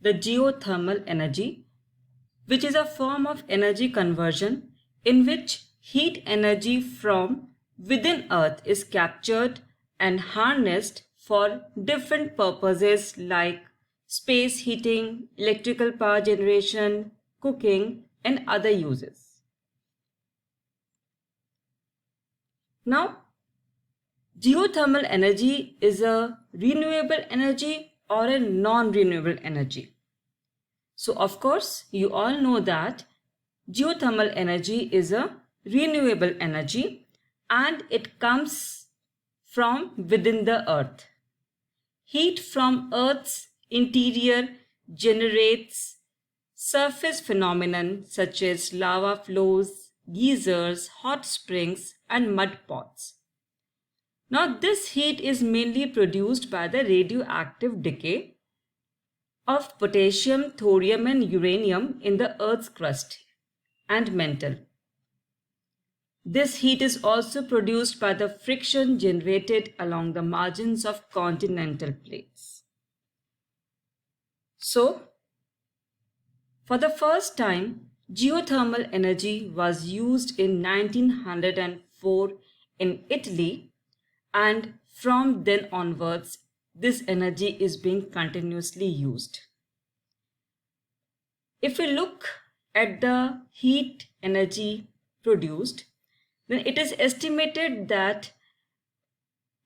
the geothermal energy, which is a form of energy conversion in which heat energy from within Earth is captured and harnessed for different purposes like space heating, electrical power generation, cooking, and other uses. Now, geothermal energy is a renewable energy or a non-renewable energy. So, of course, you all know that geothermal energy is a renewable energy and it comes from within the earth. Heat from Earth's interior generates surface phenomenon such as lava flows, geysers, hot springs, and mud pots. Now, this heat is mainly produced by the radioactive decay of potassium, thorium, and uranium in the Earth's crust and mantle. This heat is also produced by the friction generated along the margins of continental plates. So, for the first time, geothermal energy was used in 1904 in Italy, and from then onwards, this energy is being continuously used. If we look at the heat energy produced, then it is estimated that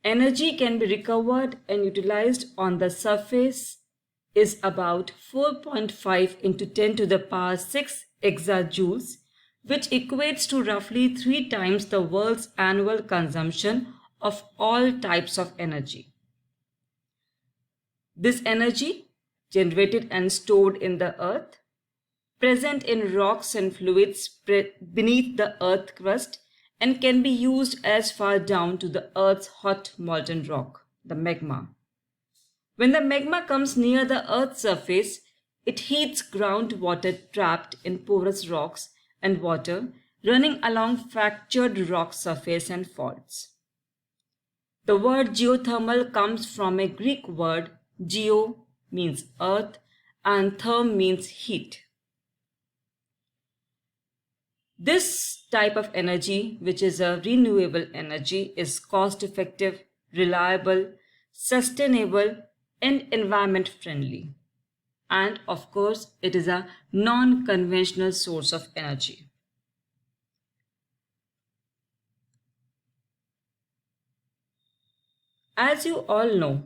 energy can be recovered and utilized on the surface is about 4.5 into 10 to the power 6 exajoules, which equates to roughly 3 times the world's annual consumption of all types of energy. This energy, generated and stored in the earth, present in rocks and fluids beneath the earth crust, and can be used as far down to the Earth's hot molten rock, the magma. When the magma comes near the Earth's surface, it heats groundwater trapped in porous rocks and water running along fractured rock surface and faults. The word geothermal comes from a Greek word geo means earth and therm means heat. This type of energy, which is a renewable energy, is cost-effective, reliable, sustainable, and environment friendly. And of course, it is a non-conventional source of energy. As you all know,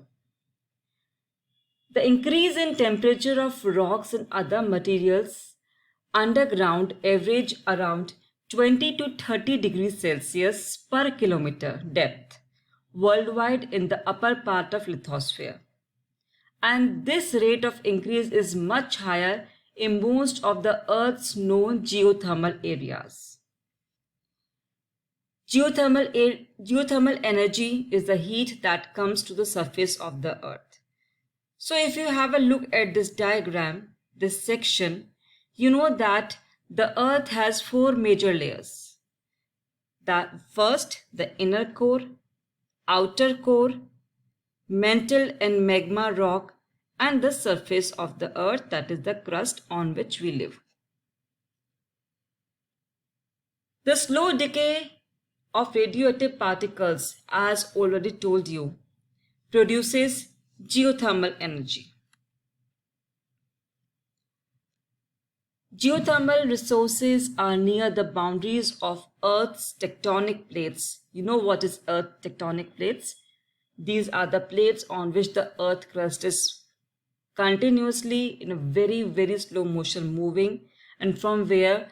the increase in temperature of rocks and other materials underground average around 20 to 30 degrees Celsius per kilometer depth worldwide in the upper part of lithosphere. And this rate of increase is much higher in most of the Earth's known geothermal areas. Geothermal energy is the heat that comes to the surface of the Earth. So if you have a look at this diagram, this section, you know that the Earth has 4 major layers. First, the inner core, outer core, mantle and magma rock, and the surface of the Earth, that is the crust on which we live. The slow decay of radioactive particles, as already told you, produces geothermal energy. Geothermal resources are near the boundaries of Earth's tectonic plates. You know what is Earth tectonic plates? These are the plates on which the Earth crust is continuously in a very, very slow motion moving, and from where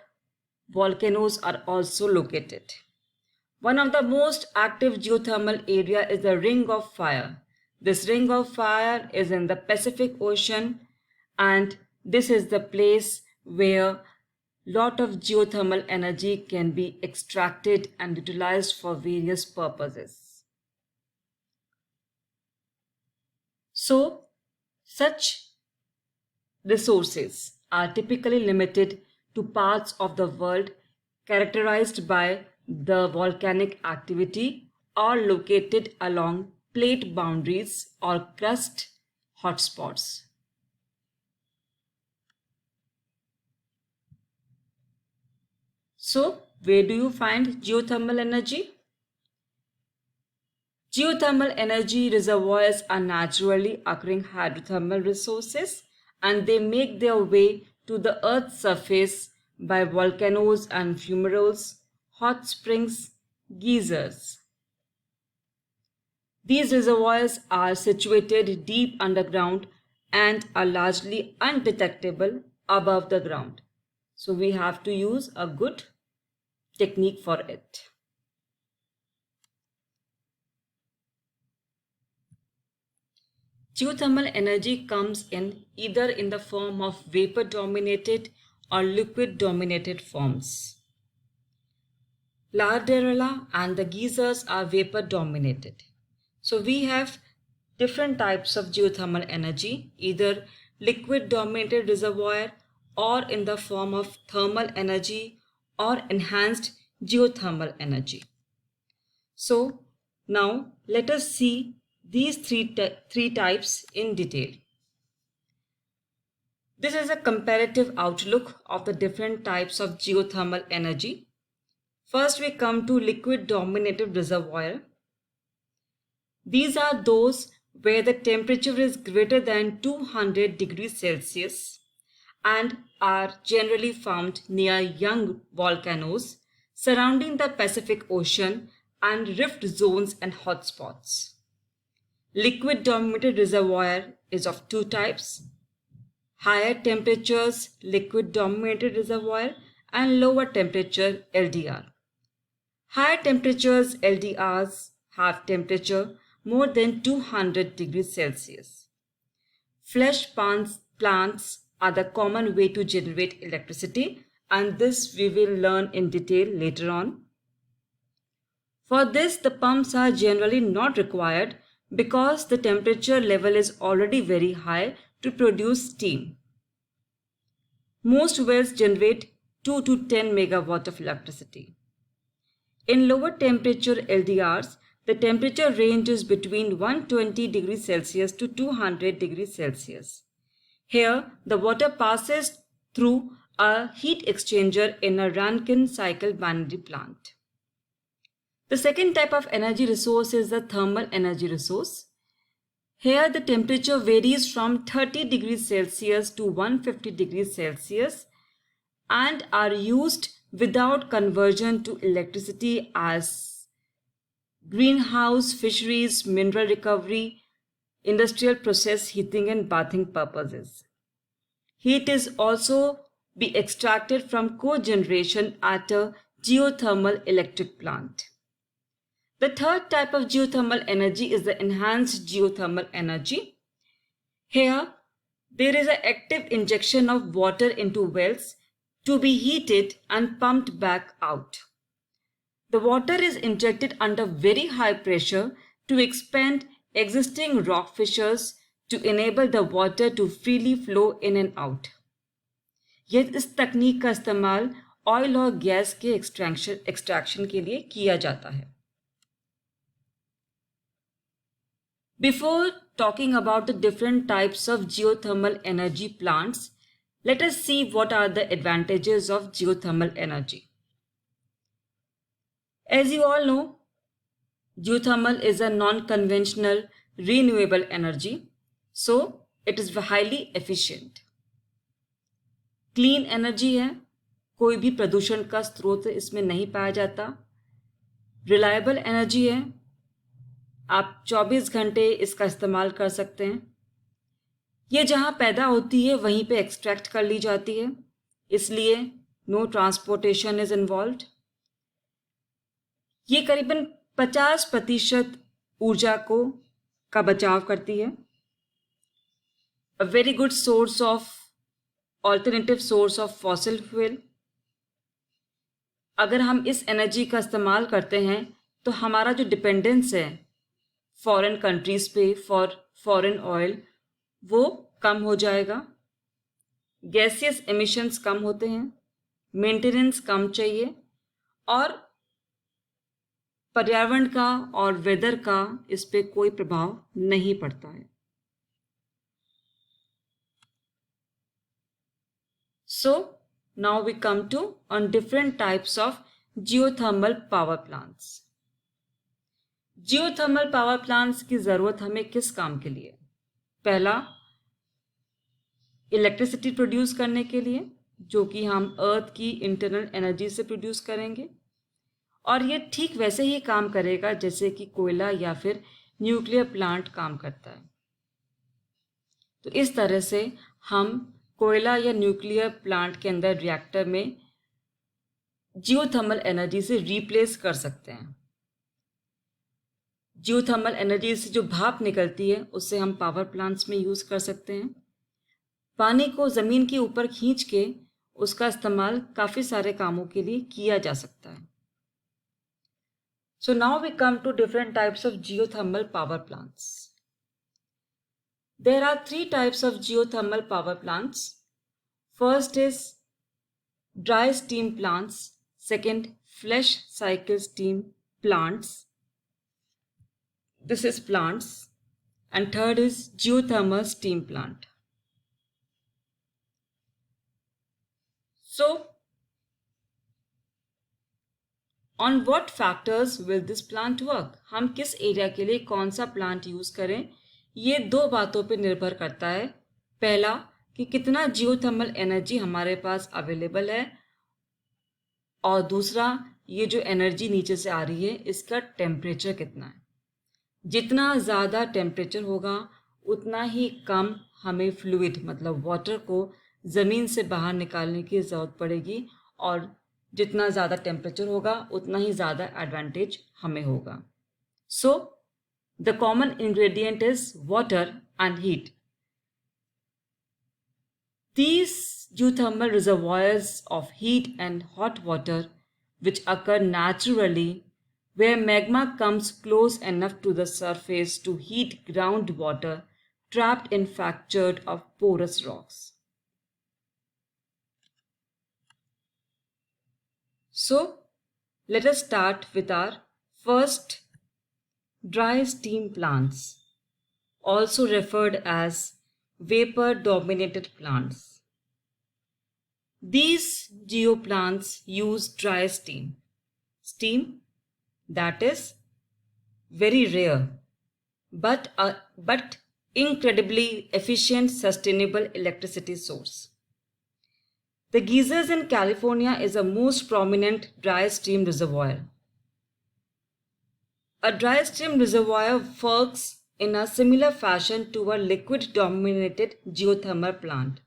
volcanoes are also located. One of the most active geothermal area is the Ring of Fire. This Ring of Fire is in the Pacific Ocean, and this is the place where lot of geothermal energy can be extracted and utilized for various purposes. So, such resources are typically limited to parts of the world characterized by the volcanic activity or located along plate boundaries or crust hotspots. So where do you find geothermal energy? Geothermal energy reservoirs are naturally occurring hydrothermal resources, and they make their way to the Earth's surface by volcanoes and fumaroles, hot springs, geysers. These reservoirs are situated deep underground and are largely undetectable above the ground. So we have to use a good technique for it. Geothermal energy comes in either in the form of vapor dominated or liquid dominated forms. Lardera and the geysers are vapor dominated. So we have different types of geothermal energy, either liquid dominated reservoir or in the form of thermal energy or enhanced geothermal energy. So now let us see these three types in detail. This is a comparative outlook of the different types of geothermal energy. First, we come to liquid dominated reservoir. These are those where the temperature is greater than 200 degrees Celsius and are generally found near young volcanoes surrounding the Pacific Ocean and rift zones and hotspots. Liquid dominated reservoir is of two types: higher temperatures liquid dominated reservoir and lower temperature LDR. Higher temperatures LDRs have temperature more than 200 degrees Celsius. Flash plants are the common way to generate electricity, and this we will learn in detail later on. For this, the pumps are generally not required because the temperature level is already very high to produce steam. Most wells generate 2 to 10 megawatt of electricity. In lower temperature LDRs, the temperature range is between 120 degrees Celsius to 200 degrees Celsius. Here, the water passes through a heat exchanger in a Rankine cycle binary plant. The second type of energy resource is the thermal energy resource. Here, the temperature varies from 30 degrees Celsius to 150 degrees Celsius and are used without conversion to electricity as greenhouse, fisheries, mineral recovery, industrial process heating and bathing purposes. Heat is also be extracted from cogeneration at a geothermal electric plant. The third type of geothermal energy is the enhanced geothermal energy. Here, there is an active injection of water into wells to be heated and pumped back out. The water is injected under very high pressure to expand existing rock fissures to enable the water to freely flow in and out. इस तकनीक का इस्तेमाल oil और gas के extraction के लिए किया जाता है. Before talking about the different types of geothermal energy plants, let us see what are the advantages of geothermal energy. As you all know, geothermal is a non-conventional renewable energy, so it is highly efficient. Clean energy है, कोई भी प्रदूषण का स्रोत इसमें नहीं पाया जाता. Reliable energy है, आप 24 घंटे इसका इस्तेमाल कर सकते हैं. ये जहाँ पैदा होती है वहीं पे एक्सट्रैक्ट कर ली जाती है, इसलिए नो ट्रांसपोर्टेशन इज इन्वॉल्व्ड. ये करीबन 50% ऊर्जा का बचाव करती है. अ very good source of alternative source of fossil fuel. अगर हम इस एनर्जी का इस्तेमाल करते हैं तो हमारा जो डिपेंडेंस है फॉरेन कंट्रीज पे फॉर फॉरेन ऑयल वो कम हो जाएगा. गैसियस एमिशंस कम होते हैं, मेंटेनेंस कम चाहिए और पर्यावरण का और वेदर का इस पे कोई प्रभाव नहीं पड़ता है. So now we come to on different types of geothermal power plants. Geothermal power plants की ज़रूरत हमें किस काम के लिए? पहला, इलेक्ट्रिसिटी प्रोड्यूस करने के लिए, जो कि हम अर्थ की इंटरनल एनर्जी से प्रोड्यूस करेंगे, और ये ठीक वैसे ही काम करेगा जैसे कि कोयला या फिर न्यूक्लियर प्लांट काम करता है। तो इस तरह से हम कोयला या न्यूक्लियर प्लांट के अंदर रिएक्टर में जियोथर्मल एनर्जी से रिप्लेस कर सकते हैं। जियोथर्मल एनर्जी से जो भाप निकलती है उससे हम पावर प्लांट्स में यूज़ कर सकते हैं। पानी को ज़मीन के ऊपर खींच के उसका इस्तेमाल काफ़ी सारे कामों के लिए किया जा सकता है। So now we come to different types of geothermal power plants. There are 3 types of geothermal power plants. First is dry steam plants, second flash cycle steam plants. This is plants, and third is geothermal steam plant. So on what factors will this plant work? हम किस area के लिए कौन सा plant use करें, ये 2 बातों पे निर्भर करता है। पहला कि कितना जियोथर्मल एनर्जी हमारे पास अवेलेबल है, और दूसरा ये जो एनर्जी नीचे से आ रही है इसका टेम्परेचर कितना है। जितना ज़्यादा टेम्परेचर होगा उतना ही कम हमें फ्लूइड मतलब वाटर को ज़मीन से बाहर निकालने की ज़रूरत पड़ेगी, और जितना ज़्यादा टेम्परेचर होगा उतना ही ज़्यादा एडवांटेज हमें होगा। So the common ingredient is water and heat. These geothermal reservoirs of heat and hot water which occur naturally where magma comes close enough to the surface to heat groundwater trapped in fractured or porous rocks. So let us start with our first dry steam plants, also referred as vapor dominated plants. These geoplants use dry steam that is very rare but incredibly efficient sustainable electricity source. The geysers in California is a most prominent dry steam reservoir. A dry steam reservoir works in a similar fashion to a liquid dominated geothermal plant.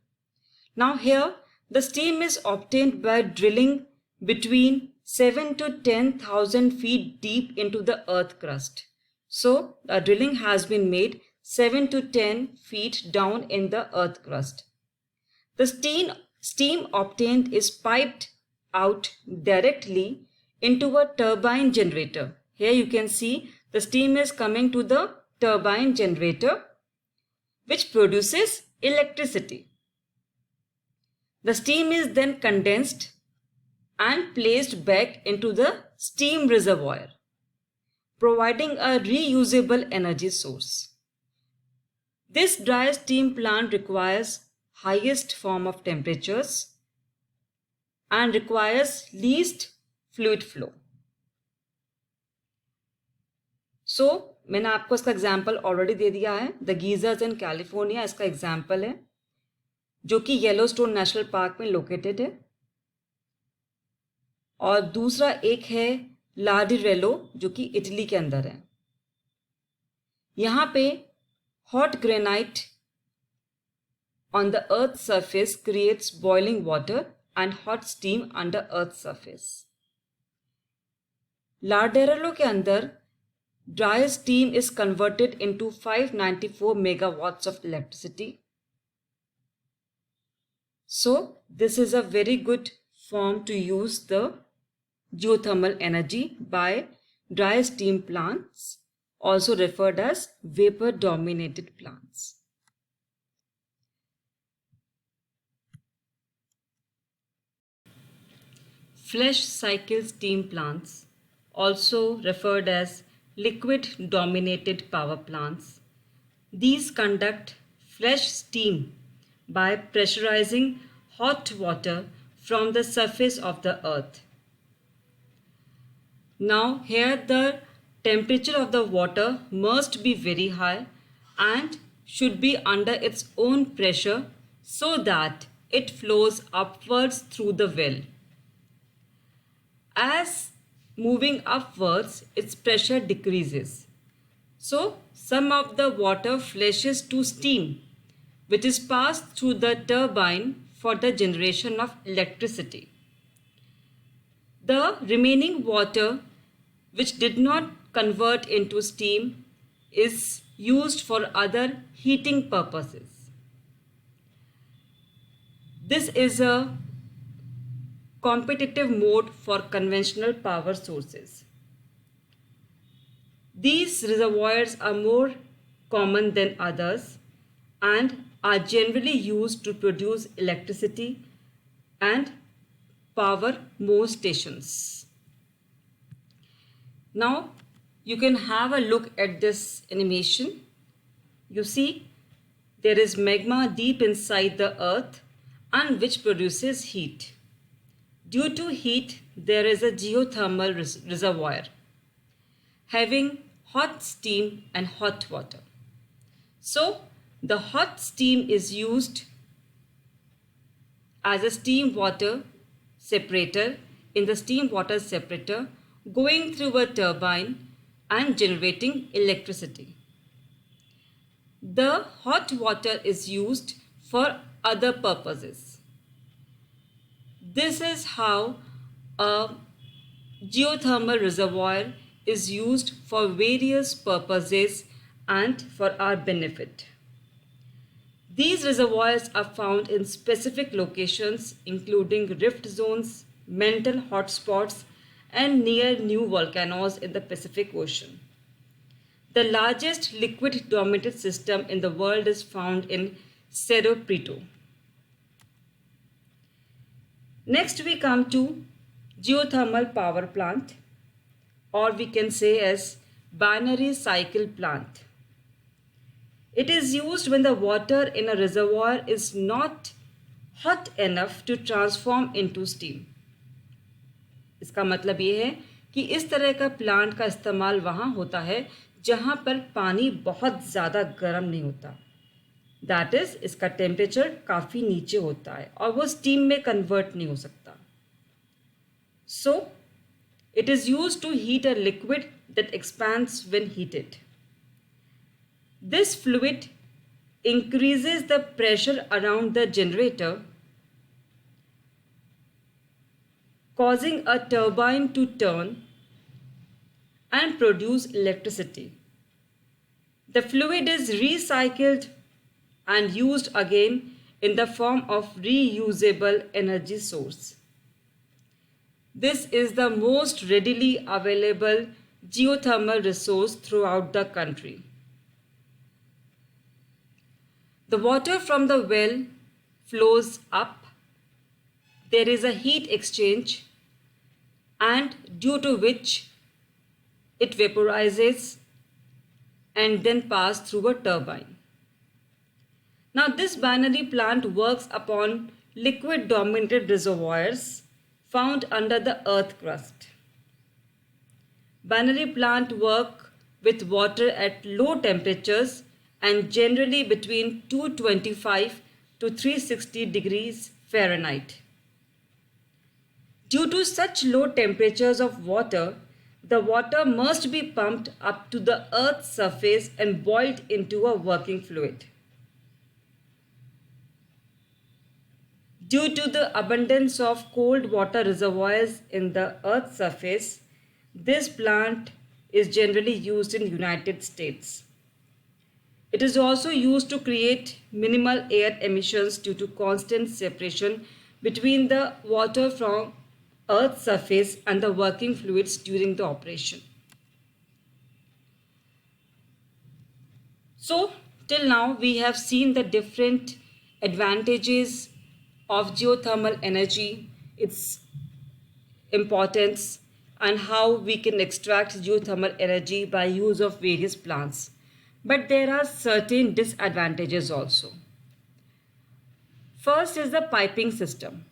Now here the steam is obtained by drilling between 7 to 10,000 feet deep into the earth crust. So a drilling has been made 7 to 10 feet down in the earth crust. The steam obtained is piped out directly into a turbine generator. Here you can see the steam is coming to the turbine generator which produces electricity. The steam is then condensed and placed back into the steam reservoir, providing a reusable energy source. This dry steam plant requires highest form of temperatures and requires least fluid flow. So मैंने आपको इसका example already दे दिया है। The geysers in California इसका example है, जो कि Yellowstone national park में लोकेटेड है। और दूसरा एक है लार्डिरेलो, जो कि इटली के अंदर है। यहाँ पे hot granite on the earth's surface creates boiling water and hot steam under earth's surface. लार्डेरेलो के अंदर dry steam is converted into 594 megawatts of electricity. So this is a very good form to use the geothermal energy by dry steam plants, also referred as vapor dominated plants. Flash cycle steam plants, also referred as liquid dominated power plants. These conduct flash steam by pressurizing hot water from the surface of the earth. Now here the temperature of the water must be very high and should be under its own pressure so that it flows upwards through the well. As moving upwards, its pressure decreases. So some of the water flashes to steam, which is passed through the turbine for the generation of electricity. The remaining water, which did not convert into steam, is used for other heating purposes. This is a competitive mode for conventional power sources. These reservoirs are more common than others and are generally used to produce electricity and power more stations. Now you can have a look at this animation. You see there is magma deep inside the earth and which produces heat. Due to heat, there is a geothermal reservoir having hot steam and hot water. So the hot steam is used as a steam water separator in the steam water separator, going through a turbine and generating electricity. The hot water is used for other purposes. This is how a geothermal reservoir is used for various purposes and for our benefit. These reservoirs are found in specific locations including rift zones, mental hotspots, and near new volcanoes in the Pacific Ocean. The largest liquid dominated system in the world is found in Cerro Prieto. Next we come to geothermal power plant, or we can say as binary cycle plant. It is used when the water in a reservoir is not hot enough to transform into steam. इसका मतलब ये है कि इस तरह का plant का इस्तेमाल वहाँ होता है जहाँ पर पानी बहुत ज़्यादा गर्म नहीं होता. दैट इज़ इसका टेम्परेचर काफ़ी नीचे होता है और वो स्टीम में कन्वर्ट नहीं हो सकता. सो it is used to heat a liquid that expands when heated. This fluid increases the pressure around the generator, causing a turbine to turn and produce electricity. The fluid is recycled and used again in the form of reusable energy source. This is the most readily available geothermal resource throughout the country. The water from the well flows up. There is a heat exchange, and due to which it vaporizes and then passes through a turbine. Now this binary plant works upon liquid dominated reservoirs found under the earth crust. Binary plant work with water at low temperatures and generally between 225 to 360 degrees Fahrenheit. Due to such low temperatures of water, the water must be pumped up to the earth's surface and boiled into a working fluid. Due to the abundance of cold water reservoirs in the earth's surface, this plant is generally used in United States. It is also used to create minimal air emissions due to constant separation between the water from Earth's surface and the working fluids during the operation. So, till now we have seen the different advantages of geothermal energy, its importance, and how we can extract geothermal energy by use of various plants. But there are certain disadvantages also. First is the piping system.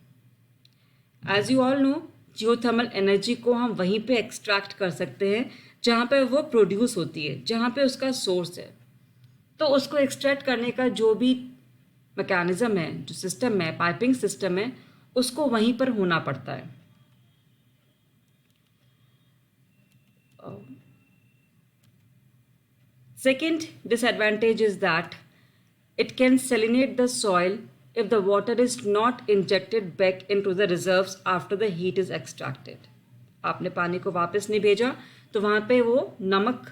As you all know, geothermal energy को हम वहीं पे extract कर सकते हैं जहाँ पे वो प्रोड्यूस होती है, जहाँ पे उसका सोर्स है। तो उसको एक्सट्रैक्ट करने का जो भी मैकेनिज़्म है, जो सिस्टम है, पाइपिंग सिस्टम है, उसको वहीं पर होना पड़ता है। Second disadvantage is that it can salinate the soil if the water is not injected back into the reserves after the heat is extracted. आपने पानी को वापस नहीं भेजा तो वहाँ पे वो नमक,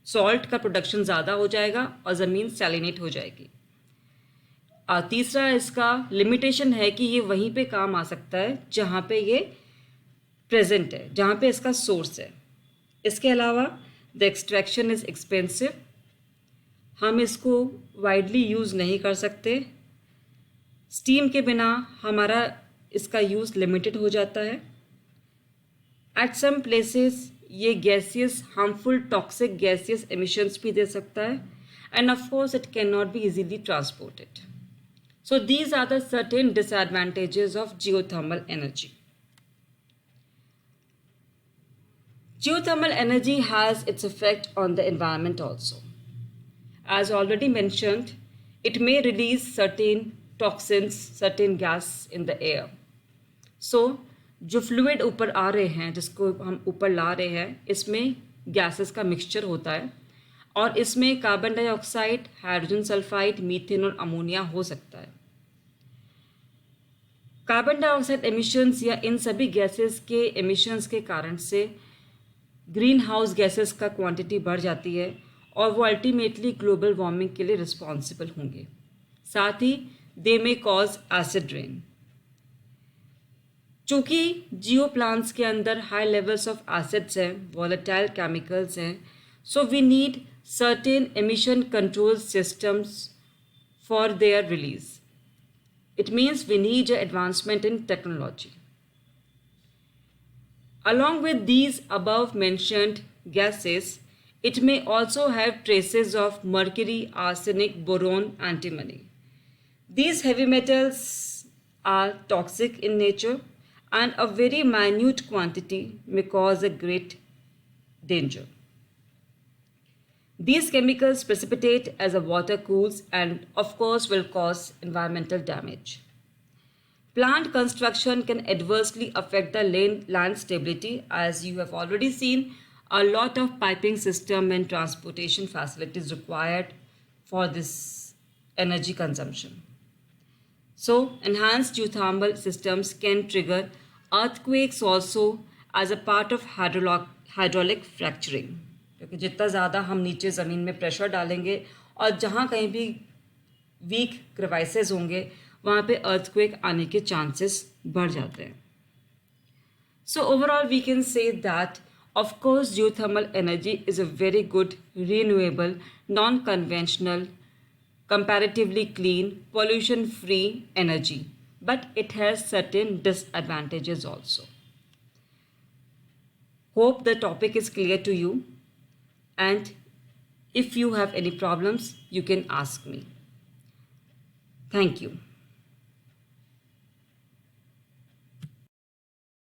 सॉल्ट का प्रोडक्शन ज़्यादा हो जाएगा और ज़मीन सैलिनेट हो जाएगी। तीसरा इसका लिमिटेशन है कि ये वहीं पे काम आ सकता है जहाँ पे ये प्रेजेंट है, जहाँ पे इसका सोर्स है। इसके अलावा द एक्सट्रैक्शन इज़ एक्सपेंसिव, हम इसको वाइडली यूज़ नहीं कर सकते। स्टीम के बिना हमारा इसका यूज़ लिमिटेड हो जाता है। एट सम प्लेसेस ये gaseous, harmful, toxic gaseous emissions भी दे सकता है, and of course it can not be easily transported. So these are the certain disadvantages of geothermal energy. Geothermal energy has its effect on the environment also. As already mentioned, it may release certain toxins, certain gas in the air. So, जो fluid ऊपर आ रहे हैं, जिसको हम ऊपर ला रहे हैं, इसमें गैसेस का मिक्सचर होता है और इसमें carbon dioxide, hydrogen sulphide, methane और अमोनिया हो सकता है। कार्बन डाइऑक्साइड एमिशंस या इन सभी गैसेस के एमिशंस के कारण से ग्रीन हाउस गैसेस का क्वांटिटी बढ़ जाती है और वो अल्टीमेटली ग्लोबल वार्मिंग के लिए रिस्पॉन्सिबल होंगे। साथ ही they may cause acid rain. चूँकि जियो प्लांट्स के अंदर हाई लेवल्स ऑफ एसिड्स हैं, वॉलेटाइल केमिकल्स हैं, so we need certain emission control systems for their release. It means we need an advancement in technology. Along with these above mentioned gases, it may also have traces of mercury, arsenic, boron, antimony. These heavy metals are toxic in nature and a very minute quantity may cause a great danger. These chemicals precipitate as the water cools and of course will cause environmental damage. Plant construction can adversely affect the land stability, as you have already seen a lot of piping system and transportation facilities required for this energy consumption. So enhanced geothermal systems can trigger earthquakes also as a part of hydraulic fracturing. क्योंकि जितना ज़्यादा हम नीचे ज़मीन में pressure डालेंगे और जहाँ कहीं भी वीक क्रेवाइसेस होंगे वहाँ पे अर्थक्वेक आने के चांसेस बढ़ जाते हैं. So overall we can say that of course geothermal energy is a very good renewable non conventional comparatively clean pollution free energy, but it has certain disadvantages also. Hope the topic is clear to you, and if you have any problems you can ask me. Thank you.